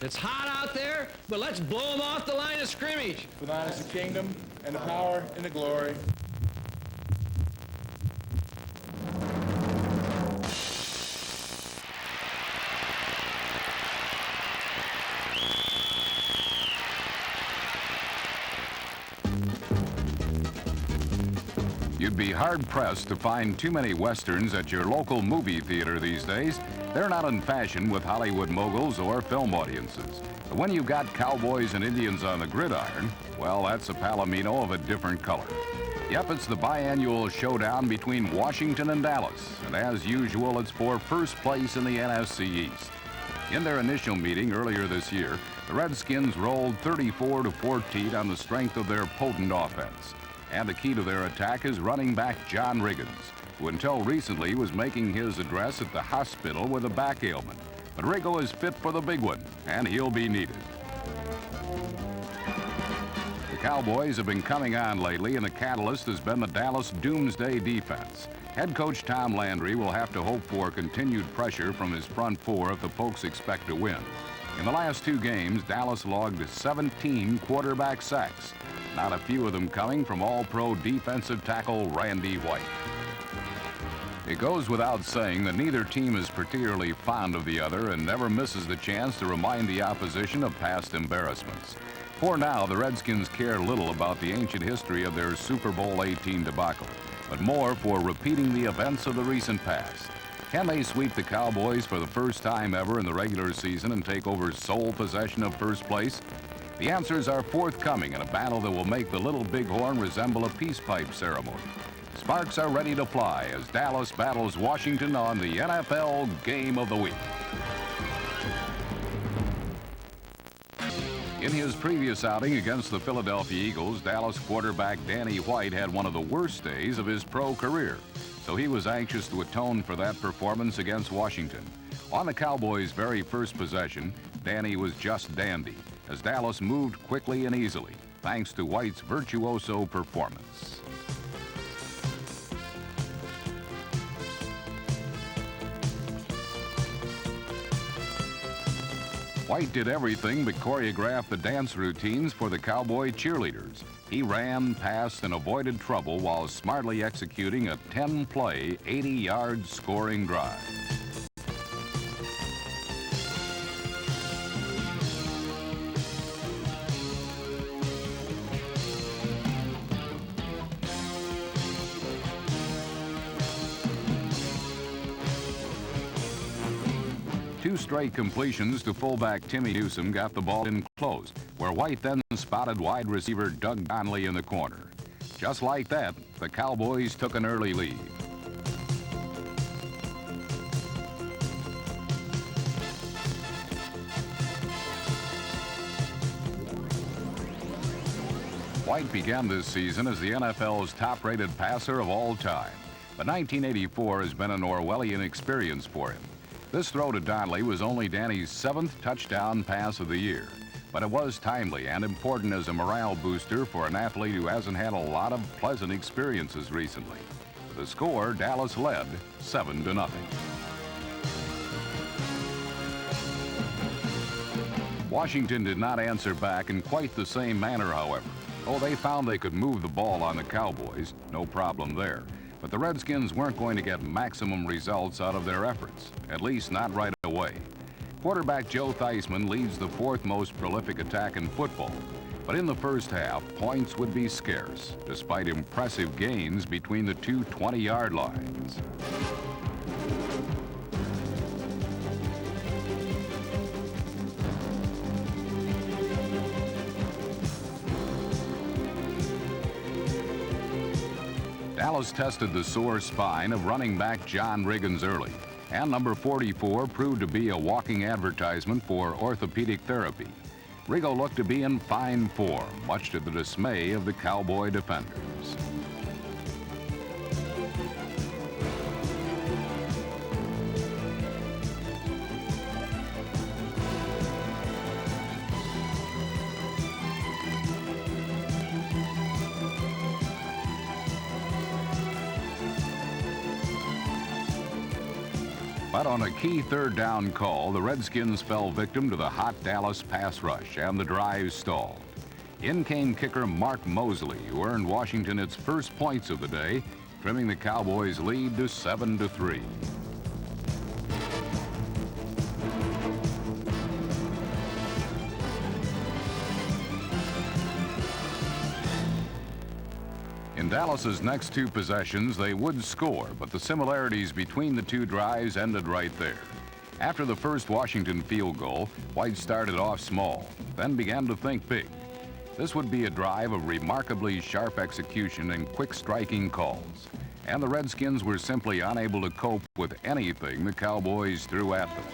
It's hot out there, but let's blow them off the line of scrimmage. For thine is the kingdom, and the power, and the glory. You'd be hard-pressed to find too many westerns at your local movie theater these days. They're not in fashion with Hollywood moguls or film audiences. But when you've got cowboys and Indians on the gridiron, well, that's a palomino of a different color. Yep, it's the biannual showdown between Washington and Dallas, and as usual, it's for first place in the NFC East. In their initial meeting earlier this year, the Redskins rolled 34-14 on the strength of their potent offense. And the key to their attack is running back John Riggins, who until recently was making his address at the hospital with a back ailment. But Riggo is fit for the big one, and he'll be needed. The Cowboys have been coming on lately, and the catalyst has been the Dallas Doomsday defense. Head coach Tom Landry will have to hope for continued pressure from his front four if the Pokes expect to win. In the last two games, Dallas logged 17 quarterback sacks, not a few of them coming from all-pro defensive tackle Randy White. It goes without saying that neither team is particularly fond of the other and never misses the chance to remind the opposition of past embarrassments. For now, the Redskins care little about the ancient history of their Super Bowl XVIII debacle, but more for repeating the events of the recent past. Can they sweep the Cowboys for the first time ever in the regular season and take over sole possession of first place? The answers are forthcoming in a battle that will make the Little Bighorn resemble a peace pipe ceremony. Sparks are ready to fly as Dallas battles Washington on the NFL Game of the Week. In his previous outing against the Philadelphia Eagles, Dallas quarterback Danny White had one of the worst days of his pro career, so he was anxious to atone for that performance against Washington. On the Cowboys' very first possession, Danny was just dandy, as Dallas moved quickly and easily, thanks to White's virtuoso performance. White did everything but choreograph the dance routines for the Cowboy cheerleaders. He ran, passed, and avoided trouble while smartly executing a 10-play, 80-yard scoring drive. Two straight completions to fullback Timmy Newsom got the ball in close, where White then spotted wide receiver Doug Donnelly in the corner. Just like that, the Cowboys took an early lead. White began this season as the NFL's top-rated passer of all time, but 1984 has been an Orwellian experience for him. This throw to Donnelly was only Danny's 7th touchdown pass of the year, but it was timely and important as a morale booster for an athlete who hasn't had a lot of pleasant experiences recently. The score, Dallas led 7-0. Washington did not answer back in quite the same manner, however. Oh, they found they could move the ball on the Cowboys, no problem there. But the Redskins weren't going to get maximum results out of their efforts, at least not right away. Quarterback Joe Theismann leads the 4th most prolific attack in football. But in the first half, points would be scarce, despite impressive gains between the two 20-yard lines. Dallas tested the sore spine of running back John Riggins early, and number 44 proved to be a walking advertisement for orthopedic therapy. Riggo looked to be in fine form, much to the dismay of the Cowboy defenders. But on a key third down call, the Redskins fell victim to the hot Dallas pass rush, and the drive stalled. In came kicker Mark Mosley, who earned Washington its first points of the day, trimming the Cowboys' lead to 7-3. In Dallas's next two possessions, they would score, but the similarities between the two drives ended right there. After the first Washington field goal, White started off small, then began to think big. This would be a drive of remarkably sharp execution and quick striking calls, and the Redskins were simply unable to cope with anything the Cowboys threw at them.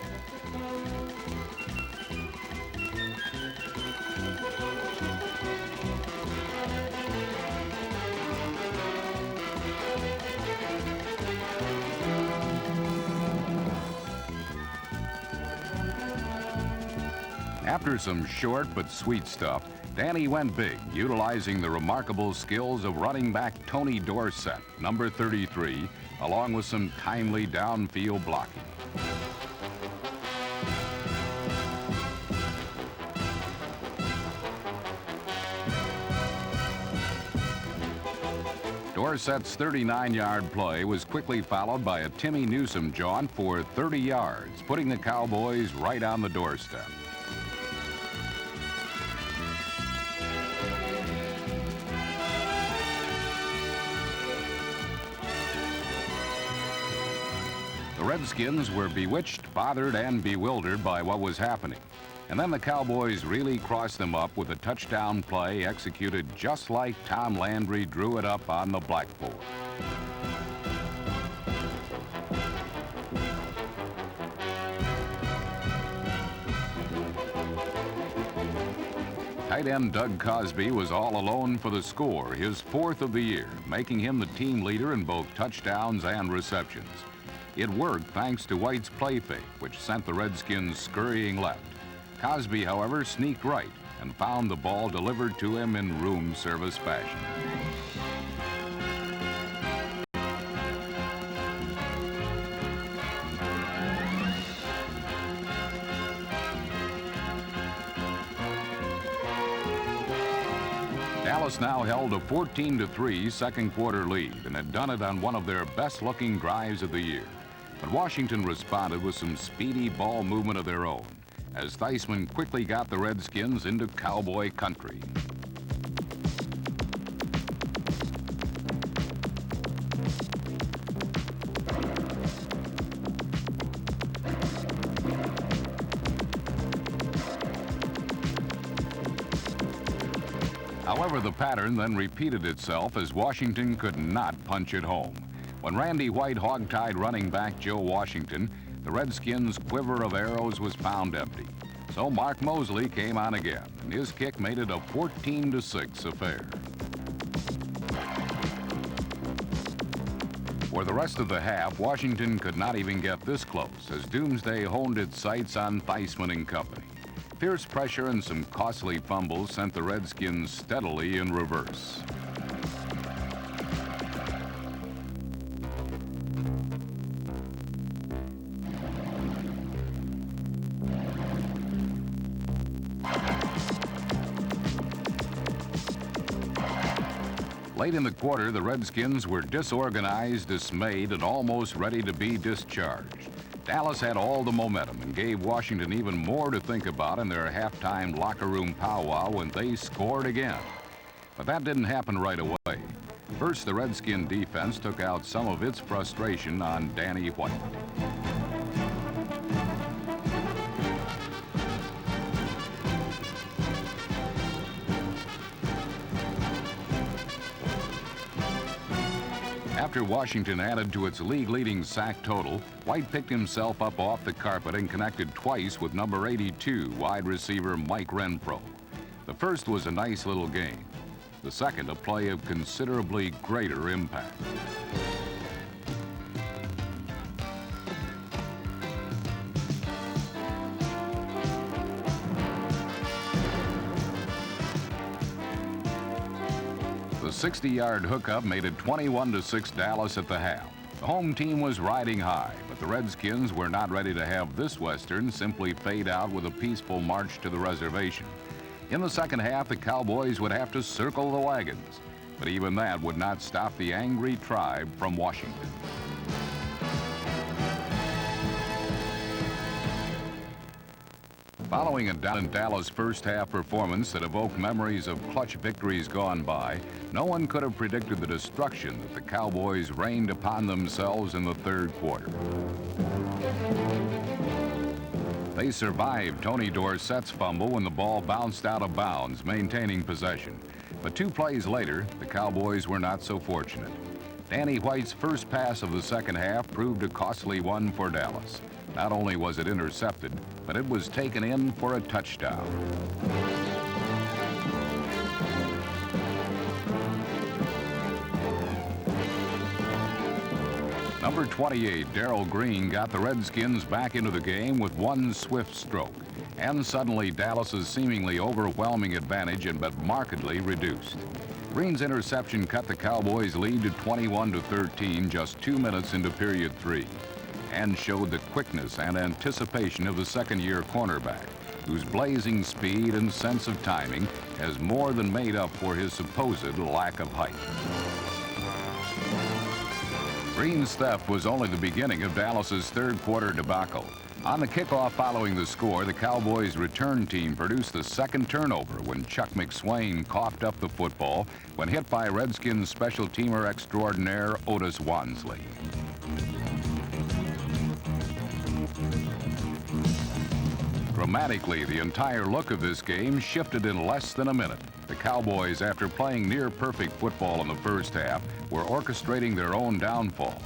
After some short but sweet stuff, Danny went big, utilizing the remarkable skills of running back Tony Dorsett, number 33, along with some timely downfield blocking. Dorsett's 39-yard play was quickly followed by a Timmy Newsome jaunt for 30 yards, putting the Cowboys right on the doorstep. The Redskins were bewitched, bothered, and bewildered by what was happening. And then the Cowboys really crossed them up with a touchdown play executed just like Tom Landry drew it up on the blackboard. Tight end Doug Cosby was all alone for the score, his fourth of the year, making him the team leader in both touchdowns and receptions. It worked thanks to White's play fake, which sent the Redskins scurrying left. Cosby, however, sneaked right and found the ball delivered to him in room service fashion. Dallas now held a 14-3 second quarter lead and had done it on one of their best-looking drives of the year. But Washington responded with some speedy ball movement of their own, as Theismann quickly got the Redskins into Cowboy country. However, the pattern then repeated itself as Washington could not punch it home. When Randy White hog-tied running back Joe Washington, the Redskins' quiver of arrows was found empty. So Mark Mosley came on again, and his kick made it a 14-6 affair. For the rest of the half, Washington could not even get this close as Doomsday honed its sights on Theismann and company. Fierce pressure and some costly fumbles sent the Redskins steadily in reverse. Late in the quarter, the Redskins were disorganized, dismayed, and almost ready to be discharged. Dallas had all the momentum and gave Washington even more to think about in their halftime locker room powwow when they scored again. But that didn't happen right away. First, the Redskin defense took out some of its frustration on Danny White. After Washington added to its league-leading sack total, White picked himself up off the carpet and connected twice with number 82 wide receiver Mike Renfro. The first was a nice little gain. The second, a play of considerably greater impact. The 60-yard hookup made it 21-6 Dallas at the half. The home team was riding high, but the Redskins were not ready to have this Western simply fade out with a peaceful march to the reservation. In the second half, the Cowboys would have to circle the wagons, but even that would not stop the angry tribe from Washington. Following a down in Dallas first-half performance that evoked memories of clutch victories gone by, no one could have predicted the destruction that the Cowboys rained upon themselves in the third quarter. They survived Tony Dorsett's fumble when the ball bounced out of bounds, maintaining possession. But 2 plays later, the Cowboys were not so fortunate. Danny White's first pass of the second half proved a costly one for Dallas. Not only was it intercepted, but it was taken in for a touchdown. Number 28, Darrell Green, got the Redskins back into the game with one swift stroke. And suddenly Dallas's seemingly overwhelming advantage had been markedly reduced. Green's interception cut the Cowboys' lead to 21-13 just 2 minutes into period 3. And showed the quickness and anticipation of the second-year cornerback, whose blazing speed and sense of timing has more than made up for his supposed lack of height. Green's theft was only the beginning of Dallas's third-quarter debacle. On the kickoff following the score, the Cowboys' return team produced the second turnover when Chuck McSwain coughed up the football when hit by Redskins special teamer extraordinaire Otis Wansley. Dramatically, the entire look of this game shifted in less than a minute. The Cowboys, after playing near-perfect football in the first half, were orchestrating their own downfall.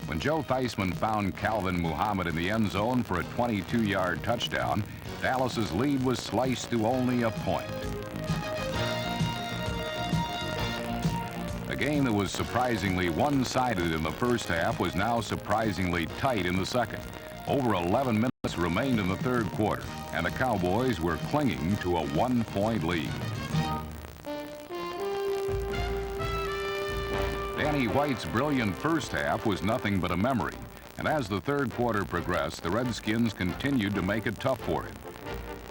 When Joe Theismann found Calvin Muhammad in the end zone for a 22-yard touchdown, Dallas's lead was sliced to only a point. A game that was surprisingly one-sided in the first half was now surprisingly tight in the second. Over 11 minutes remained in the third quarter, and the Cowboys were clinging to a 1-point lead. Danny White's brilliant first half was nothing but a memory, and as the third quarter progressed, the Redskins continued to make it tough for him.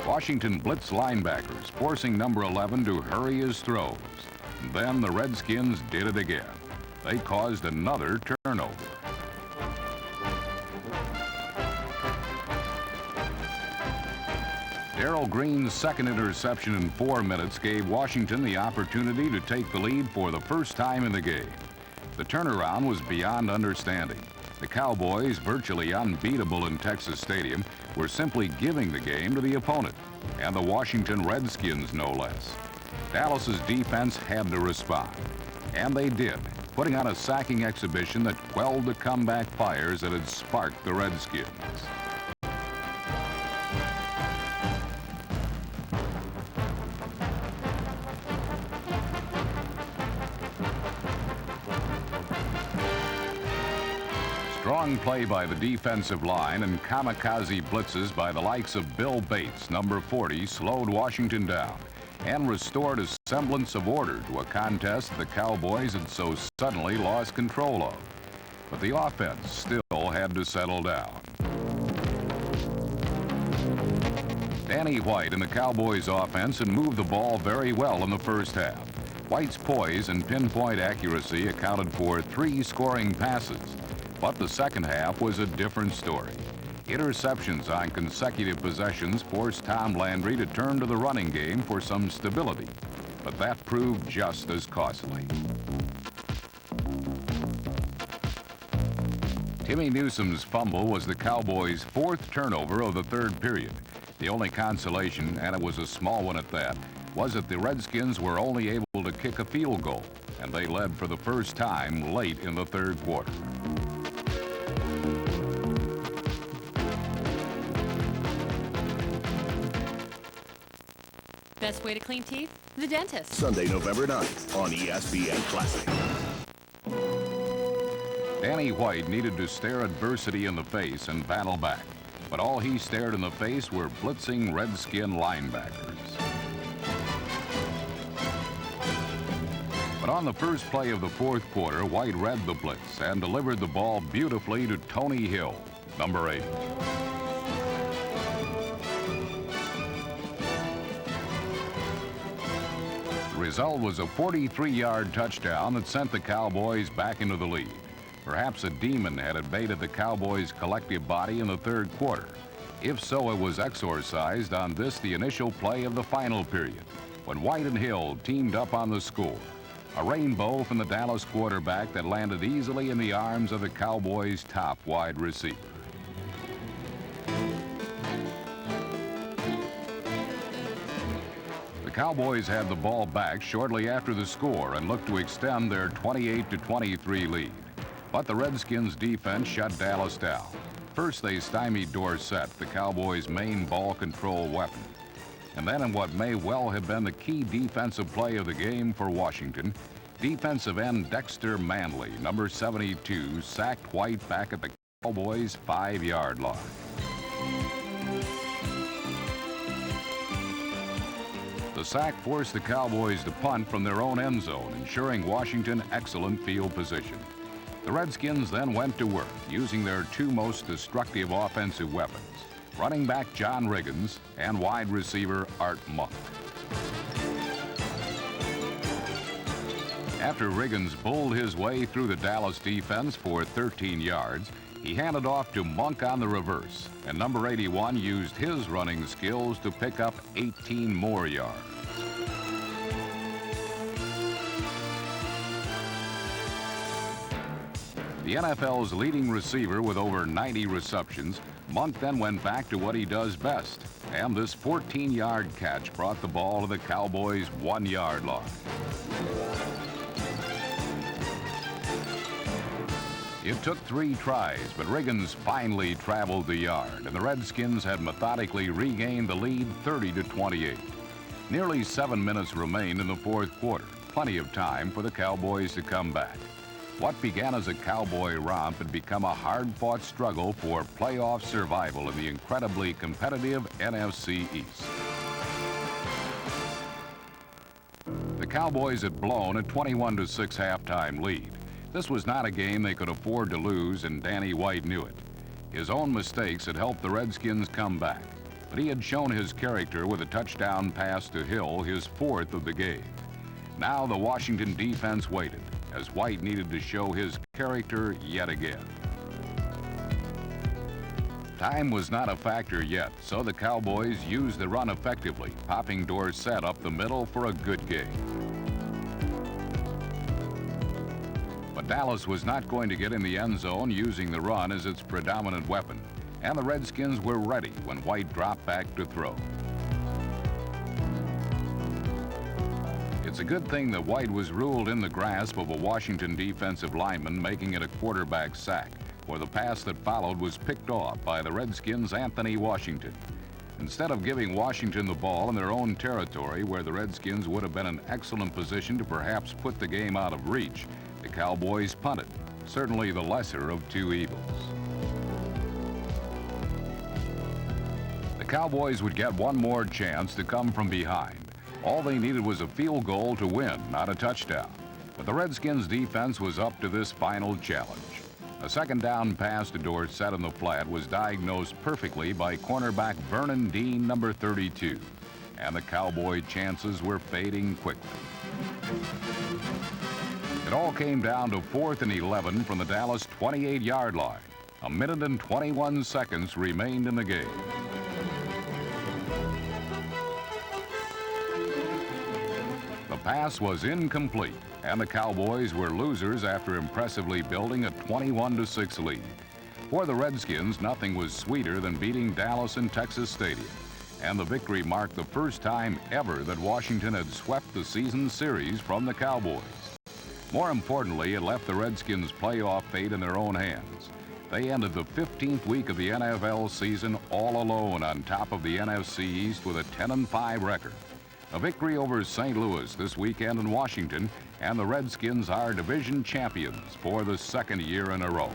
Washington blitzed linebackers, forcing number 11 to hurry his throws. And then the Redskins did it again. They caused another turnover. Darrell Green's second interception in 4 minutes gave Washington the opportunity to take the lead for the first time in the game. The turnaround was beyond understanding. The Cowboys, virtually unbeatable in Texas Stadium, were simply giving the game to the opponent, and the Washington Redskins no less. Dallas's defense had to respond, and they did, putting on a sacking exhibition that quelled the comeback fires that had sparked the Redskins. Strong play by the defensive line and kamikaze blitzes by the likes of Bill Bates, number 40, slowed Washington down and restored a semblance of order to a contest the Cowboys had so suddenly lost control of. But the offense still had to settle down. Danny White and the Cowboys offense had moved the ball very well in the first half. White's poise and pinpoint accuracy accounted for 3 scoring passes. But the second half was a different story. Interceptions on consecutive possessions forced Tom Landry to turn to the running game for some stability, but that proved just as costly. Timmy Newsom's fumble was the Cowboys' 4th turnover of the third period. The only consolation, and it was a small one at that, was that the Redskins were only able to kick a field goal, and they led for the first time late in the third quarter. Best way to clean teeth? The dentist. Sunday, November 9th on ESPN Classic. Danny White needed to stare adversity in the face and battle back, but all he stared in the face were blitzing Redskin linebackers. But on the first play of the fourth quarter, White read the blitz and delivered the ball beautifully to Tony Hill. number 8. The result was a 43-yard touchdown that sent the Cowboys back into the lead. Perhaps a demon had invaded the Cowboys' collective body in the third quarter. If so, it was exorcised on this, the initial play of the final period, when White and Hill teamed up on the score. A rainbow from the Dallas quarterback that landed easily in the arms of the Cowboys' top wide receiver. The Cowboys had the ball back shortly after the score and looked to extend their 28-23 lead. But the Redskins' defense shut Dallas down. First, they stymied Dorsett, the Cowboys' main ball control weapon. And then in what may well have been the key defensive play of the game for Washington, defensive end Dexter Manley, number 72, sacked White back at the Cowboys' 5-yard line. The sack forced the Cowboys to punt from their own end zone, ensuring Washington excellent field position. The Redskins then went to work, using their two most destructive offensive weapons, running back John Riggins and wide receiver Art Monk. After Riggins bowled his way through the Dallas defense for 13 yards, he handed off to Monk on the reverse, and number 81 used his running skills to pick up 18 more yards. The NFL's leading receiver with over 90 receptions, Monk then went back to what he does best, and this 14-yard catch brought the ball to the Cowboys' 1-yard line. It took 3 tries, but Riggins finally traveled the yard, and the Redskins had methodically regained the lead 30-28. Nearly 7 minutes remained in the fourth quarter, plenty of time for the Cowboys to come back. What began as a Cowboy romp had become a hard-fought struggle for playoff survival in the incredibly competitive NFC East. The Cowboys had blown a 21-6 halftime lead. This was not a game they could afford to lose, and Danny White knew it. His own mistakes had helped the Redskins come back, but he had shown his character with a touchdown pass to Hill, his 4th of the game. Now the Washington defense waited, as White needed to show his character yet again. Time was not a factor yet, so the Cowboys used the run effectively, popping Dorsett up the middle for a good gain. But Dallas was not going to get in the end zone using the run as its predominant weapon, and the Redskins were ready when White dropped back to throw. It's a good thing that White was ruled in the grasp of a Washington defensive lineman, making it a quarterback sack, where the pass that followed was picked off by the Redskins' Anthony Washington. Instead of giving Washington the ball in their own territory, where the Redskins would have been in excellent position to perhaps put the game out of reach, the Cowboys punted, certainly the lesser of two evils. The Cowboys would get one more chance to come from behind. All they needed was a field goal to win, not a touchdown. But the Redskins' defense was up to this final challenge. A second down pass to Dorsett in the flat was diagnosed perfectly by cornerback Vernon Dean, number 32. And the Cowboy chances were fading quickly. It all came down to 4th and 11 from the Dallas 28-yard line. 1 minute and 21 seconds remained in the game. The pass was incomplete, and the Cowboys were losers after impressively building a 21-6 lead. For the Redskins, nothing was sweeter than beating Dallas in Texas Stadium, and the victory marked the first time ever that Washington had swept the season series from the Cowboys. More importantly, it left the Redskins' playoff fate in their own hands. They ended the 15th week of the NFL season all alone on top of the NFC East with a 10-5 record. A victory over St. Louis this weekend in Washington, and the Redskins are division champions for the second year in a row.